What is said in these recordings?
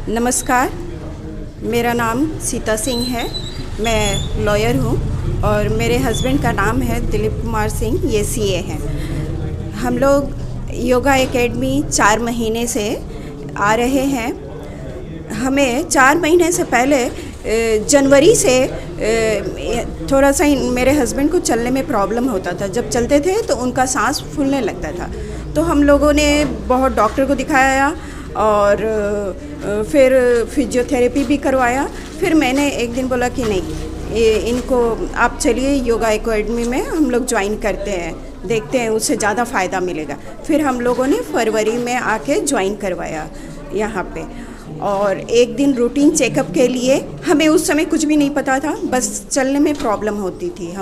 नमस्कार, मेरा नाम सीता सिंह है। मैं लॉयर हूँ और मेरे हस्बैंड का नाम है दिलीप कुमार सिंह, ये सीए हैं। हम लोग योगा एकेडमी 4 महीने से आ रहे हैं। हमें 4 महीने से पहले जनवरी से थोड़ा सा मेरे हस्बैंड को चलने में प्रॉब्लम होता था। जब चलते थे तो उनका सांस फूलने लगता था। तो हम लोगों ने बहुत डॉक्टर को दिखाया और फिर फिजियोथेरेपी भी करवाया। फिर मैंने एक दिन बोला कि नहीं, इनको आप चलिए योगा एकेडमी में हम लोग ज्वाइन करते हैं, देखते हैं उससे ज़्यादा फ़ायदा मिलेगा। फिर हम लोगों ने फरवरी में आके ज्वाइन करवाया यहाँ पे। और एक दिन रूटीन चेकअप के लिए, हमें उस समय कुछ भी नहीं पता था, बस चलने में प्रॉब्लम होती थी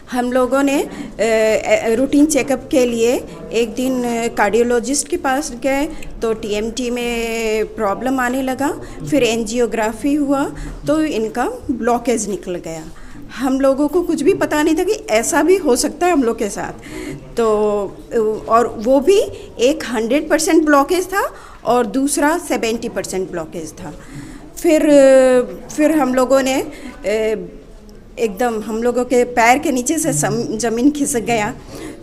हम लोगों ने रूटीन चेकअप के लिए एक दिन कार्डियोलॉजिस्ट के पास गए तो टीएमटी में प्रॉब्लम आने लगा। फिर एंजियोग्राफी हुआ तो इनका ब्लॉकेज निकल गया। हम लोगों को कुछ भी पता नहीं था कि ऐसा भी हो सकता है हम लोग के साथ। तो और वो भी एक 100% ब्लॉकेज था और दूसरा 70% ब्लॉकेज था। फिर हम लोगों ने एकदम, हम लोगों के पैर के नीचे से ज़मीन खिसक गया।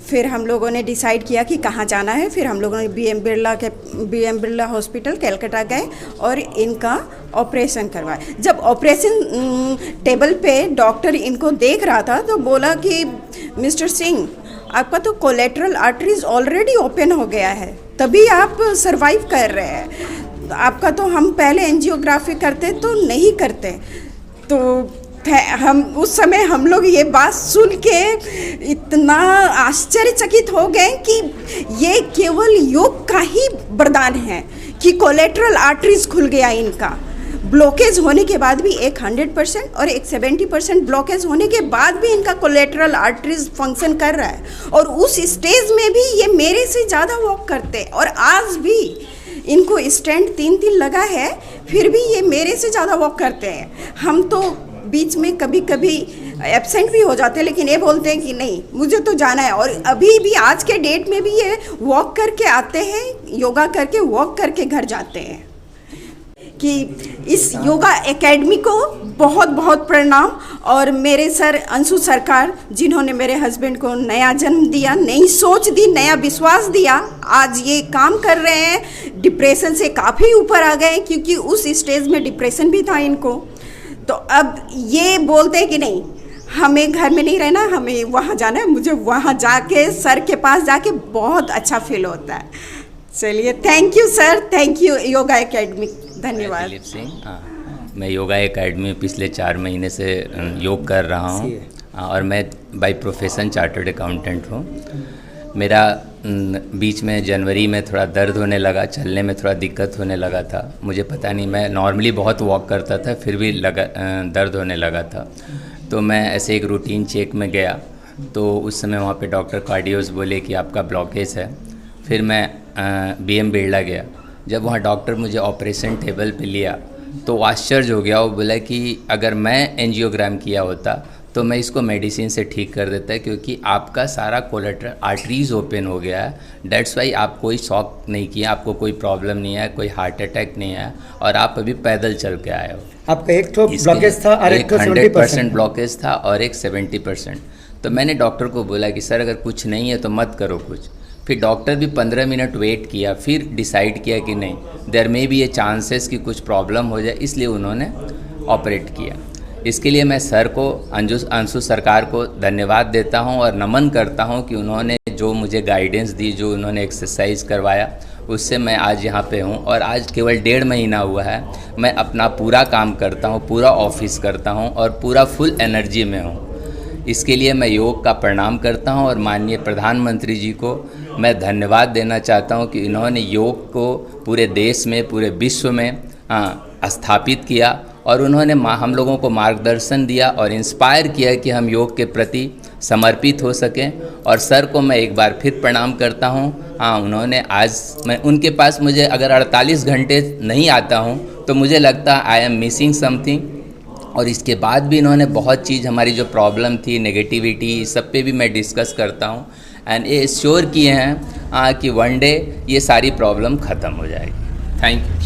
फिर हम लोगों ने डिसाइड किया कि कहाँ जाना है। फिर हम लोगों ने बीएम बिरला हॉस्पिटल कलकत्ता गए और इनका ऑपरेशन करवाया। जब ऑपरेशन टेबल पे डॉक्टर इनको देख रहा था तो बोला कि मिस्टर सिंह, आपका तो कोलेटरल आर्टरीज ऑलरेडी ओपन हो गया है, तभी आप सरवाइव कर रहे हैं। आपका तो हम पहले एंजियोग्राफी करते तो नहीं करते। तो हम उस समय हम लोग ये बात सुन के इतना आश्चर्यचकित हो गए कि ये केवल योग का ही वरदान है कि कोलेटरल आर्टरीज खुल गया इनका। ब्लॉकेज होने के बाद भी एक 100% और एक 70% ब्लॉकेज होने के बाद भी इनका कोलेटरल आर्टरीज फंक्शन कर रहा है। और उस स्टेज में भी ये मेरे से ज़्यादा वॉक करते हैं। और आज भी इनको स्टैंड 3 लगा है, फिर भी ये मेरे से ज़्यादा वॉक करते हैं। हम तो बीच में कभी कभी एब्सेंट भी हो जाते हैं, लेकिन ये बोलते हैं कि नहीं, मुझे तो जाना है। और अभी भी आज के डेट में भी ये वॉक करके आते हैं, योगा करके वॉक करके घर जाते हैं। कि इस योगा एकेडमी को बहुत बहुत प्रणाम। और मेरे सर अंशु सरकार, जिन्होंने मेरे हस्बैंड को नया जन्म दिया, नई सोच दी, नया विश्वास दिया, आज ये काम कर रहे हैं। डिप्रेशन से काफ़ी ऊपर आ गए, क्योंकि उस स्टेज में डिप्रेशन भी था इनको। तो अब ये बोलते हैं कि नहीं, हमें घर में नहीं रहना, हमें वहाँ जाना है। मुझे वहाँ जाके सर के पास जाके बहुत अच्छा फील होता है। चलिए, thank you sir, thank you yoga academy, धन्यवाद। दिलीप सिंह, मैं योगा एकेडमी में पिछले 4 महीने से योग कर रहा हूँ और मैं बाय प्रोफेशन चार्टर्ड अकाउंटेंट हूँ। मेरा बीच में जनवरी में थोड़ा दर्द होने लगा, चलने में थोड़ा दिक्कत होने लगा था। मुझे पता नहीं, मैं नॉर्मली बहुत वॉक करता था, फिर भी दर्द होने लगा था। तो मैं ऐसे एक रूटीन चेक में गया तो उस समय वहाँ पे डॉक्टर कार्डियोज बोले कि आपका ब्लॉकेज है। फिर मैं बीएम बिरला गया। जब वहाँ डॉक्टर मुझे ऑपरेशन टेबल पे लिया तो आश्चर्य हो गया। वो बोला कि अगर मैं एंजियोग्राम किया होता तो मैं इसको मेडिसिन से ठीक कर देता है, क्योंकि आपका सारा कोलेटरल आर्टरीज ओपन हो गया है। डेट्स वाई आप कोई शॉक नहीं किया, आपको कोई प्रॉब्लम नहीं है, कोई हार्ट अटैक नहीं है, और आप अभी पैदल चल के आए हो। आपका एक तो ब्लॉकेज था और एक 100% ब्लॉकेज था और एक 70%। तो मैंने डॉक्टर को बोला कि सर अगर कुछ नहीं है तो मत करो कुछ। फिर डॉक्टर भी 15 मिनट वेट किया, फिर डिसाइड किया कि नहीं, देयर मे बी ये चांसेस कि कुछ प्रॉब्लम हो जाए, इसलिए उन्होंने ऑपरेट किया। इसके लिए मैं सर को, अंशु सरकार को धन्यवाद देता हूं और नमन करता हूं कि उन्होंने जो मुझे गाइडेंस दी, जो उन्होंने एक्सरसाइज करवाया, उससे मैं आज यहाँ पे हूँ। और आज केवल 1.5 महीना हुआ है, मैं अपना पूरा काम करता हूँ, पूरा ऑफिस करता हूँ और पूरा फुल एनर्जी में हूँ। इसके लिए मैं योग का प्रणाम करता हूँ और माननीय प्रधानमंत्री जी को मैं धन्यवाद देना चाहता हूँ कि इन्होंने योग को पूरे देश में, पूरे विश्व में स्थापित किया और उन्होंने हम लोगों को मार्गदर्शन दिया और इंस्पायर किया कि हम योग के प्रति समर्पित हो सकें। और सर को मैं एक बार फिर प्रणाम करता हूँ। उन्होंने आज, मैं उनके पास मुझे अगर 48 घंटे नहीं आता हूँ तो मुझे लगता आई एम मिसिंग समथिंग। और इसके बाद भी इन्होंने बहुत चीज़, हमारी जो प्रॉब्लम थी, नेगेटिविटी, इस सब पे भी मैं डिस्कस करता हूँ एंड ये श्योर किए हैं कि वन डे ये सारी प्रॉब्लम ख़त्म हो जाएगी। Thank you.